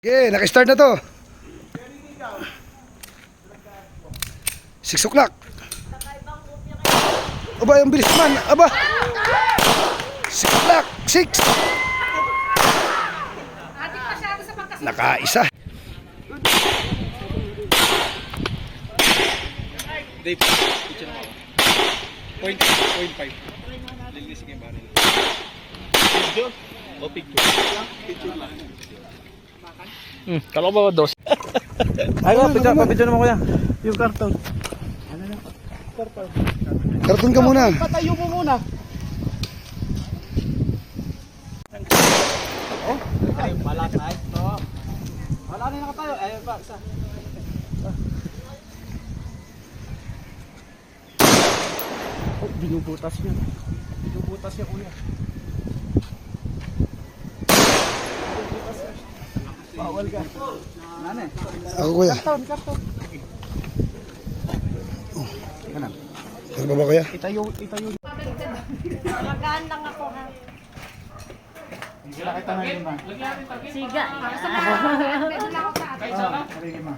Okay, naka-start na to. 6 o'clock. Aba, ang bilis man. Aba. 6 o'clock. 6. Nakaisa. Dave, picture mo. Point 5. Lilis kayo baril. Video? O picture? Picture lang. Kalau bawa dos. Ayo, picture naman kuya. Yung karton. Karton ka muna. Patayo mo muna. Oh, ay balat ay to. Wala na nakatayo. Ayun pa isa. Oh, binubutas niya. Binubutas niya kuya. Bawal ka. Nane. Ako kuya. Karton. Kanan. Ano ba kuya? Itayo. Magaan lang ako ha. Kita kita na yun ma. Siga. Halika ma.